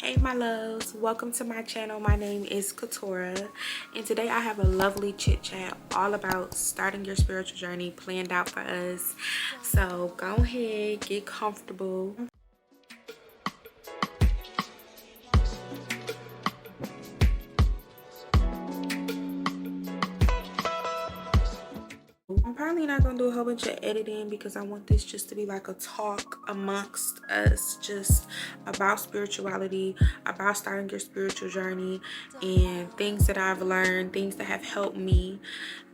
Hey my loves, welcome to my channel. My name is Keturah, and today I have a lovely chit chat all about starting your spiritual journey planned out for us. So go ahead, get comfortable. I'm probably not gonna do a whole bunch of editing because I want this just to be like a talk amongst us, just about spirituality, about starting your spiritual journey, and things that I've learned, things that have helped me,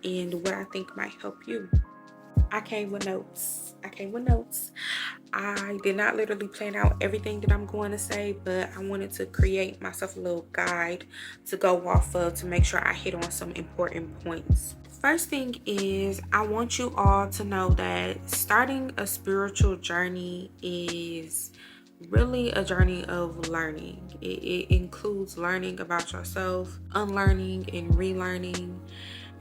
and what I think might help you. I came with notes. I did not literally plan out everything that I'm going to say, but I wanted to create myself a little guide to go off of to make sure I hit on some important points. First thing is, I want you all to know that starting a spiritual journey is really a journey of learning. It includes learning about yourself, unlearning and relearning,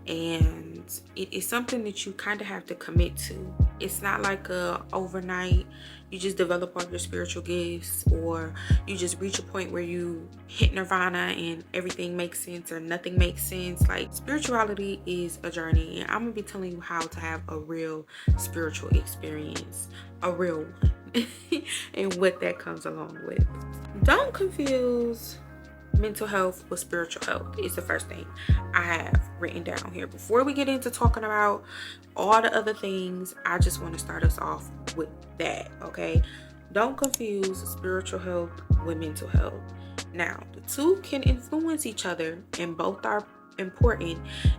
and it is something that you kind of have to commit to. It's not like a overnight you just develop all your spiritual gifts, or you just reach a point where you hit nirvana and everything makes sense or nothing makes sense. Like, spirituality is a journey, and I'm gonna be telling you how to have a real spiritual experience, a real one, and what that comes along with. Don't confuse mental health with spiritual health is the first thing I have written down here. Before we get into talking about all the other things, I just want to start us off with that, okay? Don't confuse spiritual health with mental health. Now, the two can influence each other, and both are important,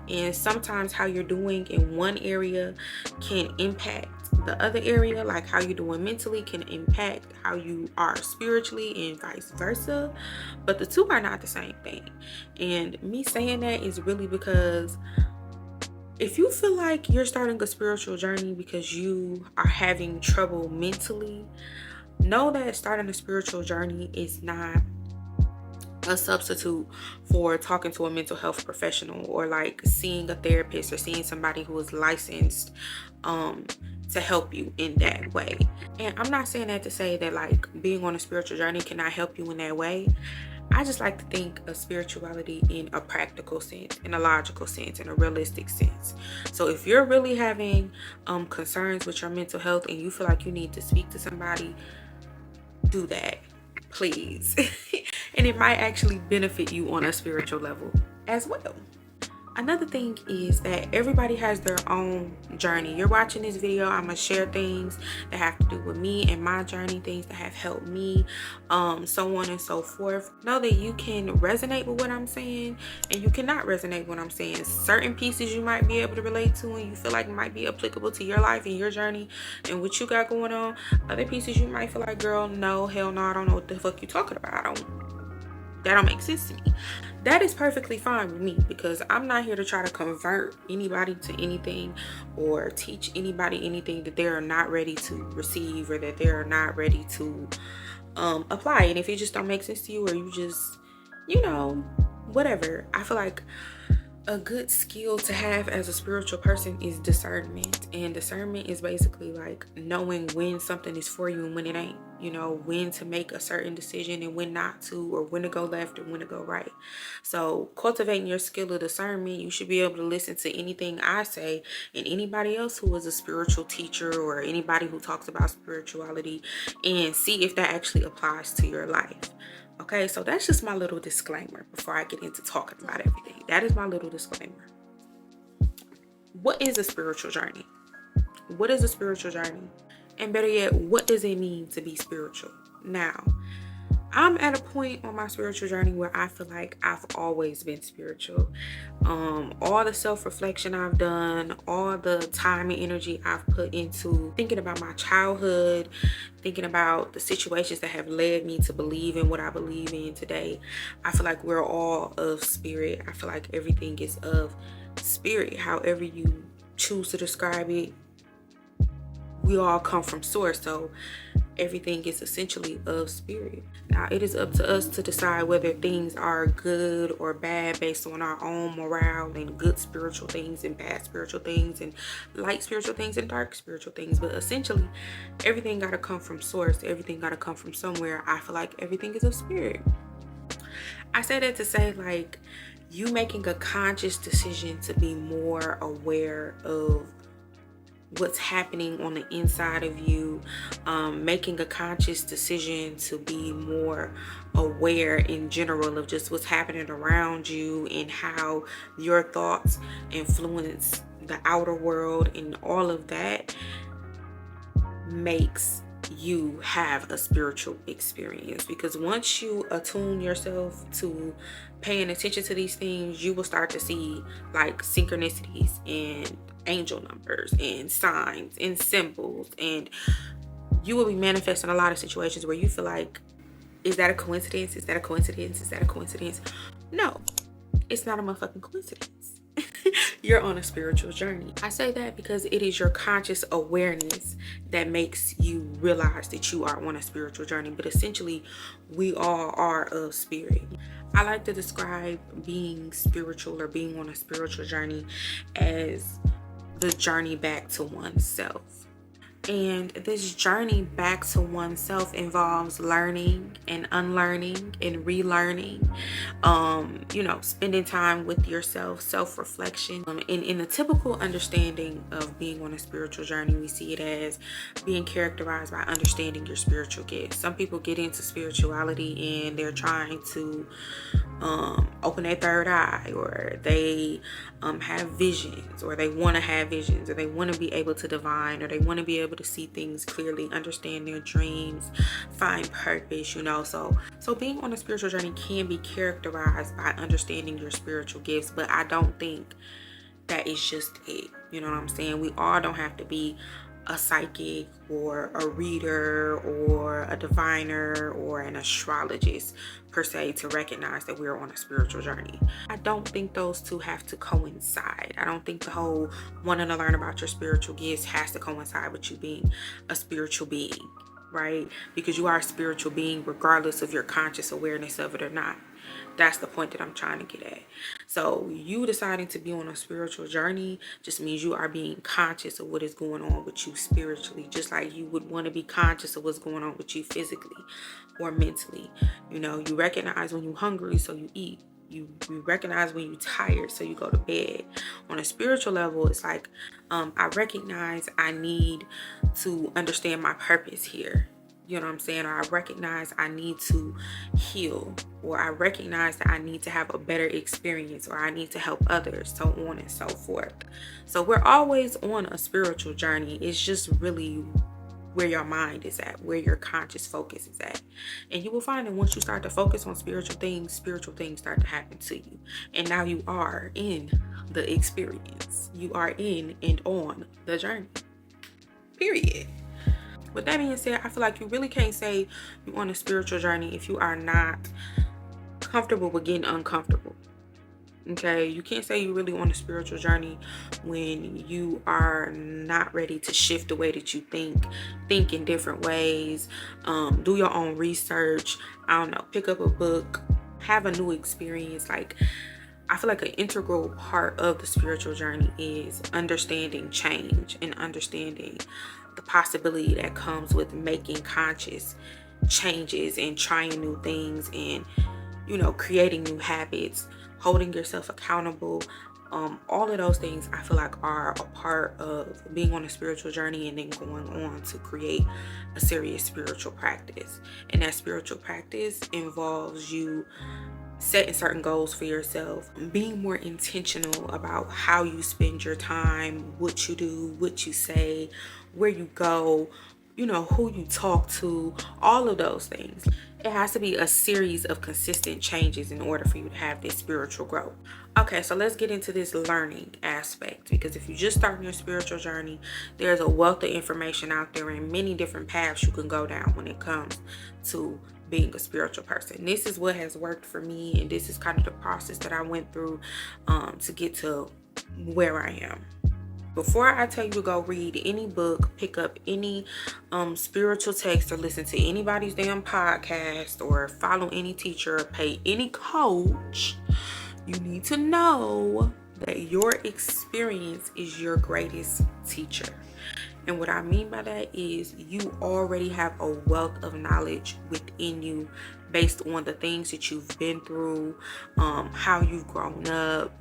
and sometimes how you're doing in one area can impact the other area. Like how you're doing mentally can impact how you are spiritually, and vice versa, but the two are not the same thing. And me saying that is really because if you feel like you're starting a spiritual journey because you are having trouble mentally, know that starting a spiritual journey is not a substitute for talking to a mental health professional, or like seeing a therapist, or seeing somebody who is licensed to help you in that way. And I'm not saying that to say that like being on a spiritual journey cannot help you in that way. I just like to think of spirituality in a practical sense, in a logical sense, in a realistic sense. So if you're really having concerns with your mental health and you feel like you need to speak to somebody, do that, please. And it might actually benefit you on a spiritual level as well. Another thing is that everybody has their own journey. You're watching this video, I'm gonna share things that have to do with me and my journey, things that have helped me, so on and so forth. Know that you can resonate with what I'm saying, and you cannot resonate with what I'm saying. Certain pieces you might be able to relate to and you feel like might be applicable to your life and your journey and what you got going on. Other pieces you might feel like, girl, no, hell no, I don't know what the fuck you talking about. That don't make sense to me. That is perfectly fine with me, because I'm not here to try to convert anybody to anything or teach anybody anything that they are not ready to receive, or that they are not ready to apply. And if it just don't make sense to you, or you just, whatever, I feel like a good skill to have as a spiritual person is discernment. And discernment is basically like knowing when something is for you and when it ain't. When to make a certain decision and when not to, or when to go left or when to go right. So cultivating your skill of discernment, you should be able to listen to anything I say and anybody else who is a spiritual teacher or anybody who talks about spirituality, and see if that actually applies to your life. Okay, so that's just my little disclaimer before I get into talking about everything. That is my little disclaimer. What is a spiritual journey? What is a spiritual journey? And better yet, what does it mean to be spiritual? Now, I'm at a point on my spiritual journey where I feel like I've always been spiritual. All the self-reflection I've done, all the time and energy I've put into thinking about my childhood, thinking about the situations that have led me to believe in what I believe in today, I feel like we're all of spirit. I feel like everything is of spirit, however you choose to describe it. We all come from source. So everything is essentially of spirit. Now, it is up to us to decide whether things are good or bad based on our own morale, and good spiritual things and bad spiritual things, and light spiritual things and dark spiritual things. But essentially, everything got to come from source. Everything got to come from somewhere. I feel like everything is of spirit. I say that to say, like, you making a conscious decision to be more aware of what's happening on the inside of you, making a conscious decision to be more aware in general of just what's happening around you and how your thoughts influence the outer world, and all of that makes you have a spiritual experience. Because once you attune yourself to paying attention to these things, you will start to see like synchronicities and angel numbers and signs and symbols, and you will be manifesting a lot of situations where you feel like, is that a coincidence? Is that a coincidence? Is that a coincidence? No, it's not a motherfucking coincidence. You're on a spiritual journey. I say that because it is your conscious awareness that makes you realize that you are on a spiritual journey. But essentially, we all are of spirit. I like to describe being spiritual or being on a spiritual journey as the journey back to oneself. And this journey back to oneself involves learning and unlearning and relearning, spending time with yourself, self-reflection. In the typical understanding of being on a spiritual journey, we see it as being characterized by understanding your spiritual gifts. Some people get into spirituality and they're trying to open their third eye, or they have visions, or they want to have visions, or they want to be able to divine, or they want to be able to see things clearly, understand their dreams, find purpose, so being on a spiritual journey can be characterized by understanding your spiritual gifts. But I don't think that is just it. You know what I'm saying? We all don't have to be a psychic or a reader or a diviner or an astrologist per se to recognize that we're on a spiritual journey. I don't think those two have to coincide. I don't think the whole wanting to learn about your spiritual gifts has to coincide with you being a spiritual being, right? Because you are a spiritual being regardless of your conscious awareness of it or not. That's the point that I'm trying to get at. So you deciding to be on a spiritual journey just means you are being conscious of what is going on with you spiritually, just like you would want to be conscious of what's going on with you physically or mentally. You recognize when you're hungry, so you eat. You recognize when you're tired, so you go to bed. On a spiritual level, it's like, I recognize I need to understand my purpose here. You know what I'm saying? Or I recognize I need to heal, or I recognize that I need to have a better experience, or I need to help others, so on and so forth. So we're always on a spiritual journey. It's just really where your mind is at, where your conscious focus is at. And you will find that once you start to focus on spiritual things start to happen to you. And now you are in the experience. You are in and on the journey. Period. With that being said, I feel like you really can't say you're on a spiritual journey if you are not comfortable with getting uncomfortable. Okay, you can't say you're really on a spiritual journey when you are not ready to shift the way that you think in different ways, do your own research, pick up a book, have a new experience. Like, I feel like an integral part of the spiritual journey is understanding change and understanding the possibility that comes with making conscious changes and trying new things and, creating new habits, holding yourself accountable. All of those things I feel like are a part of being on a spiritual journey and then going on to create a serious spiritual practice. And that spiritual practice involves you setting certain goals for yourself, being more intentional about how you spend your time, what you do, what you say, where you go, who you talk to, all of those things. It has to be a series of consistent changes in order for you to have this spiritual growth. Okay, so let's get into this learning aspect, because if you just start your spiritual journey, there's a wealth of information out there and many different paths you can go down when it comes to being a spiritual person. This is what has worked for me, and this is kind of the process that I went through to get to where I am. Before I tell you to go read any book, pick up any spiritual text, or listen to anybody's damn podcast, or follow any teacher, or pay any coach, you need to know that your experience is your greatest teacher. And what I mean by that is you already have a wealth of knowledge within you based on the things that you've been through, how you've grown up,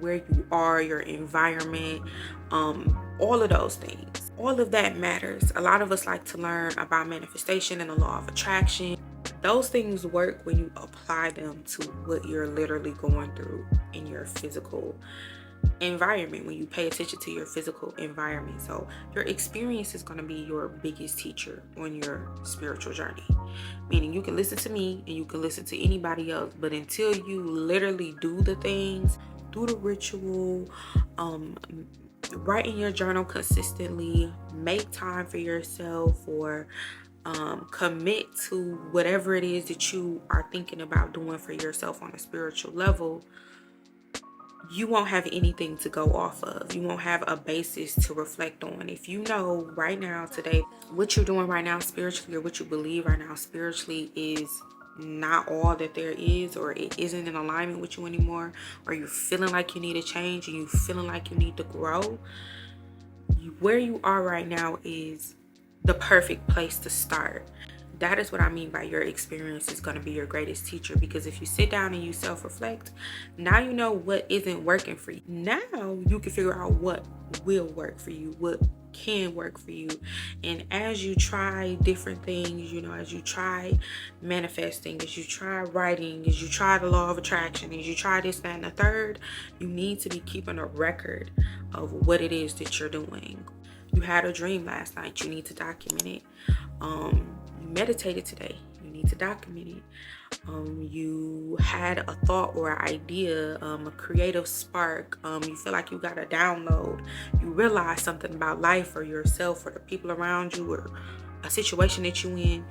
where you are, your environment, all of those things. All of that matters. A lot of us like to learn about manifestation and the law of attraction. Those things work when you apply them to what you're literally going through in your physical environment, when you pay attention to your physical environment. So your experience is going to be your biggest teacher on your spiritual journey. Meaning you can listen to me and you can listen to anybody else, but until you literally do the things, do the ritual, write in your journal consistently, make time for yourself, or commit to whatever it is that you are thinking about doing for yourself on a spiritual level, you won't have anything to go off of. You won't have a basis to reflect on. If you know right now, today, what you're doing right now spiritually, or what you believe right now spiritually is not all that there is, or it isn't in alignment with you anymore, or you're feeling like you need a change and you feeling like you need to grow, where you are right now is the perfect place to start. That is what I mean by your experience is going to be your greatest teacher. Because if you sit down and you self-reflect, now you know what isn't working for you. Now you can figure out what will work for you, what can work for you. And as you try different things, as you try manifesting, as you try writing, as you try the law of attraction, as you try this, that, and the third, you need to be keeping a record of what it is that you're doing. You had a dream last night, you need to document it. You meditated today, you need to document it. You had a thought or an idea, a creative spark, you feel like you got a download, you realize something about life or yourself or the people around you or a situation that you in,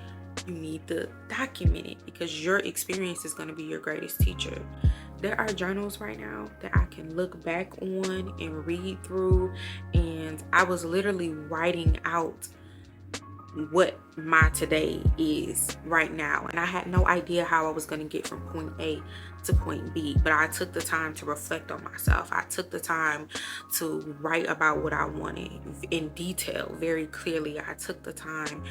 you need to document it, because your experience is going to be your greatest teacher. There are journals right now that I can look back on and read through, and I was literally writing out what my today is right now, and I had no idea how I was going to get from point A to point B, but I took the time to reflect on myself. I took the time to write about what I wanted in detail, very clearly. I took the time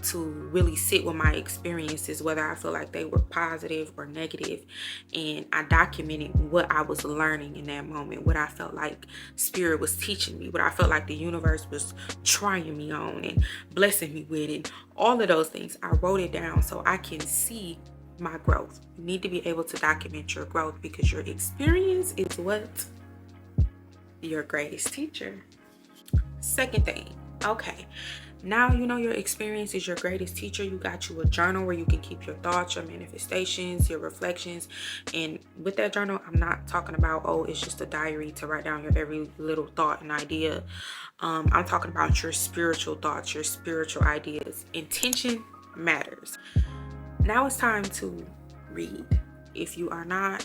to really sit with my experiences, whether I feel like they were positive or negative, and I documented what I was learning in that moment, what I felt like spirit was teaching me, what I felt like the universe was trying me on and blessing me with, and all of those things. I wrote it down so I can see my growth. You need to be able to document your growth, because your experience is what your greatest teacher. Second thing, okay, now you know your experience is your greatest teacher. You got you a journal where you can keep your thoughts, your manifestations, your reflections. And with that journal, I'm not talking about, it's just a diary to write down your every little thought and idea. I'm talking about your spiritual thoughts, your spiritual ideas. Intention matters. Now it's time to read. If you are not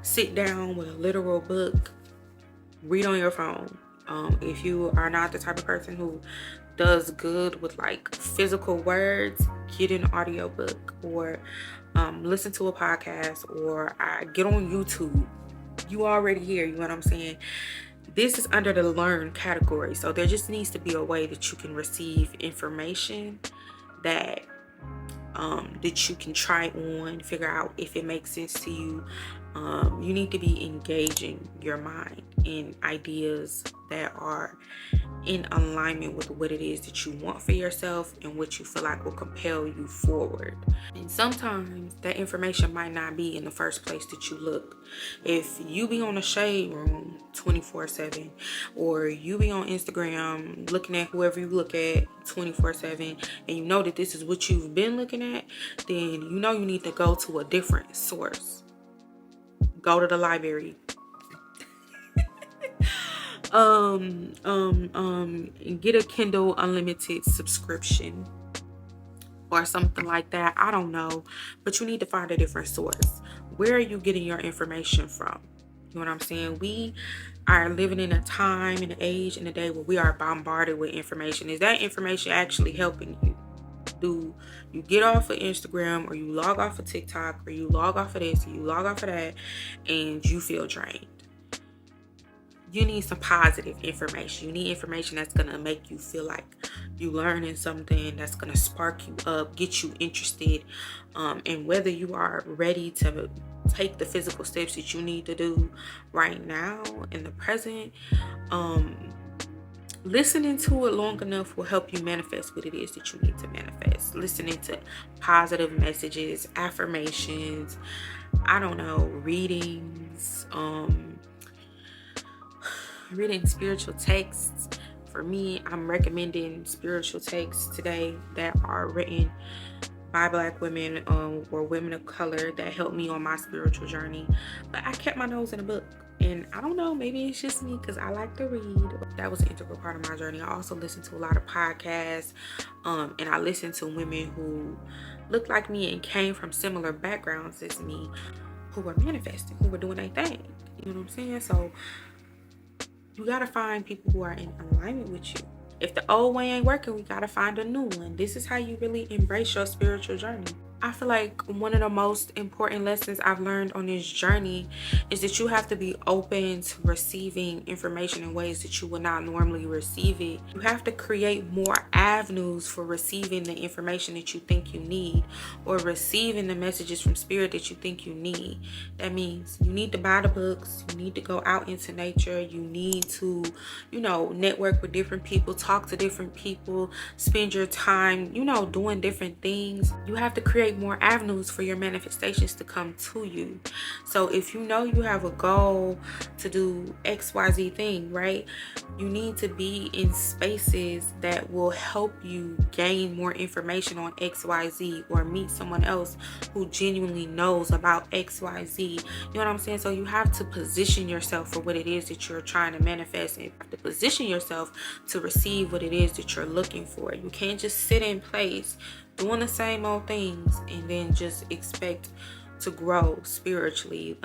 sit down with a literal book, read on your phone. If you are not the type of person who does good with physical words, get an audiobook, or listen to a podcast, or get on YouTube. You already here, you know what I'm saying? This is under the learn category, so there just needs to be a way that you can receive information that you can try on, figure out if it makes sense to you. You need to be engaging your mind in ideas that are in alignment with what it is that you want for yourself and what you feel like will compel you forward. And sometimes that information might not be in the first place that you look. If you be on a shade room 24/7, or you be on Instagram looking at whoever you look at 24/7, and you know that this is what you've been looking at, then you know you need to go to a different source. Go to the library. Get a Kindle Unlimited subscription or something like that. I don't know, but you need to find a different source. Where are you getting your information from? You know what I'm saying? We are living in a time and an age and a day where we are bombarded with information. Is that information actually helping you? Do you get off of Instagram, or you log off of TikTok, or you log off of this, or you log off of that, and you feel drained? You need some positive information. You need information that's going to make you feel like you learning something, that's going to spark you up, get you interested, and whether you are ready to take the physical steps that you need to do right now in the present, listening to it long enough will help you manifest what it is that you need to manifest. Listening to positive messages, affirmations, I don't know, readings, reading spiritual texts. For me, I'm recommending spiritual texts today that are written by Black women or women of color that helped me on my spiritual journey. But I kept my nose in a book. And I don't know, maybe it's just me because I like to read. That was an integral part of my journey. I also listened to a lot of podcasts, and I listened to women who looked like me and came from similar backgrounds as me, who were manifesting, who were doing their thing. You know what I'm saying? So you gotta find people who are in alignment with you. If the old way ain't working, we gotta find a new one. This is how you really embrace your spiritual journey. I feel like one of the most important lessons I've learned on this journey is that you have to be open to receiving information in ways that you would not normally receive it. You have to create more avenues for receiving the information that you think you need, or receiving the messages from spirit that you think you need. That means you need to buy the books, you need to go out into nature, you need to, network with different people, talk to different people, spend your time, doing different things. You have to create more avenues for your manifestations to come to you. So if you know you have a goal to do XYZ thing, right? You need to be in spaces that will help you gain more information on XYZ, or meet someone else who genuinely knows about XYZ. You know what I'm saying? So you have to position yourself for what it is that you're trying to manifest, and you have to position yourself to receive what it is that you're looking for. You can't just sit in place doing the same old things and then just expect to grow spiritually.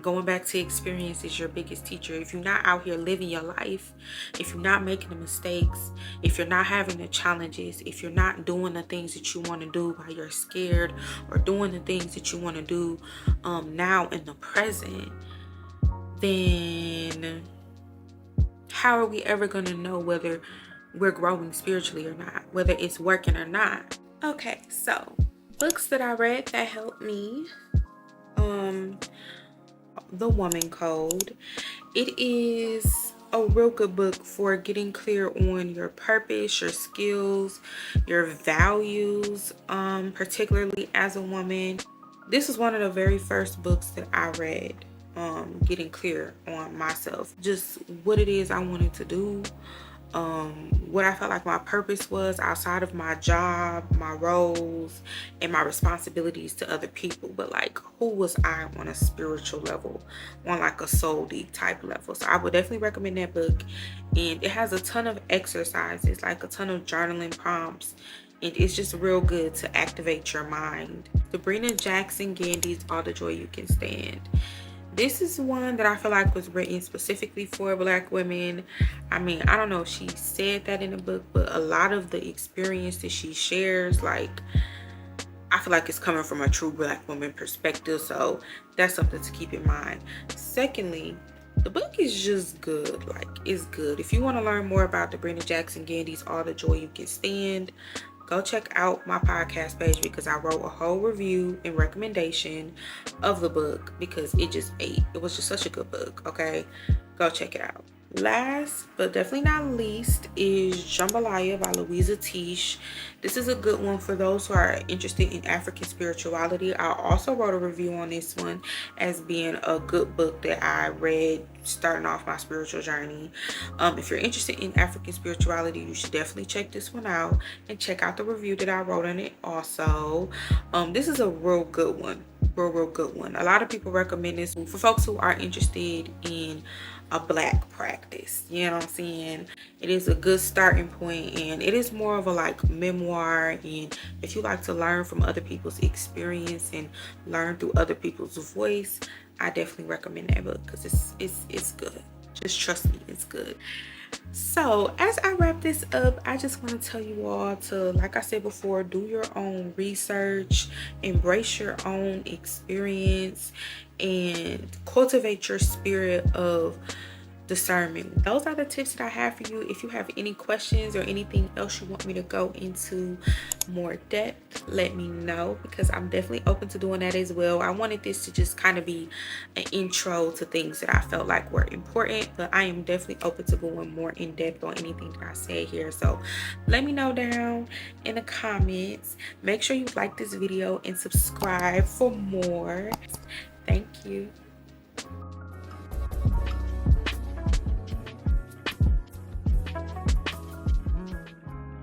Going back to experience is your biggest teacher. If you're not out here living your life, if you're not making the mistakes, if you're not having the challenges, if you're not doing the things that you want to do while you're scared, or doing the things that you want to do now in the present, then how are we ever going to know whether we're growing spiritually or not, whether it's working or not? Okay, so books that I read that helped me, The Woman Code. It is a real good book for getting clear on your purpose, your skills, your values, particularly as a woman. This is one of the very first books that I read, getting clear on myself, just what it is I wanted to do, what I felt like my purpose was outside of my job, my roles, and my responsibilities to other people. But like, who was I on a spiritual level, on like a soul deep type level? So I would definitely recommend that book. And it has a ton of exercises, like a ton of journaling prompts, and it's just real good to activate your mind. Sabrina Jackson Gandy's All the Joy You Can Stand. This is one that I feel like was written specifically for Black women. I mean, I don't know if she said that in the book, but a lot of the experience that she shares, like, I feel like it's coming from a true Black woman perspective. So that's something to keep in mind. Secondly, the book is just good. Like, it's good. If you want to learn more about Sabrina Jackson Gandy's All the Joy You Can Stand, go check out my podcast page, because I wrote a whole review and recommendation of the book, because it was just such a good book. Okay, go check it out. Last but definitely not least is Jambalaya by Louisa Tish. This is a good one for those who are interested in African spirituality. I also wrote a review on this one as being a good book that I read starting off my spiritual journey. If you're interested in African spirituality, you should definitely check this one out, and check out the review that I wrote on it also. This is a real good one. real good one. A lot of people recommend this for folks who are interested in a black practice. You know what I'm saying? It is a good starting point, and it is more of a like memoir. And if you like to learn from other people's experience and learn through other people's voice, I definitely recommend that book because it's good. Just trust me, it's good. So as I wrap this up, I just want to tell you all to, like I said before, do your own research, embrace your own experience, and cultivate your spirit of discernment. Those are the tips that I have for you. If you have any questions or anything else you want me to go into more depth, let me know, because I'm definitely open to doing that as well. I wanted this to just kind of be an intro to things that I felt like were important, but I am definitely open to going more in depth on anything that I say here. So let me know down in the comments. Make sure you like this video and subscribe for more. Thank you.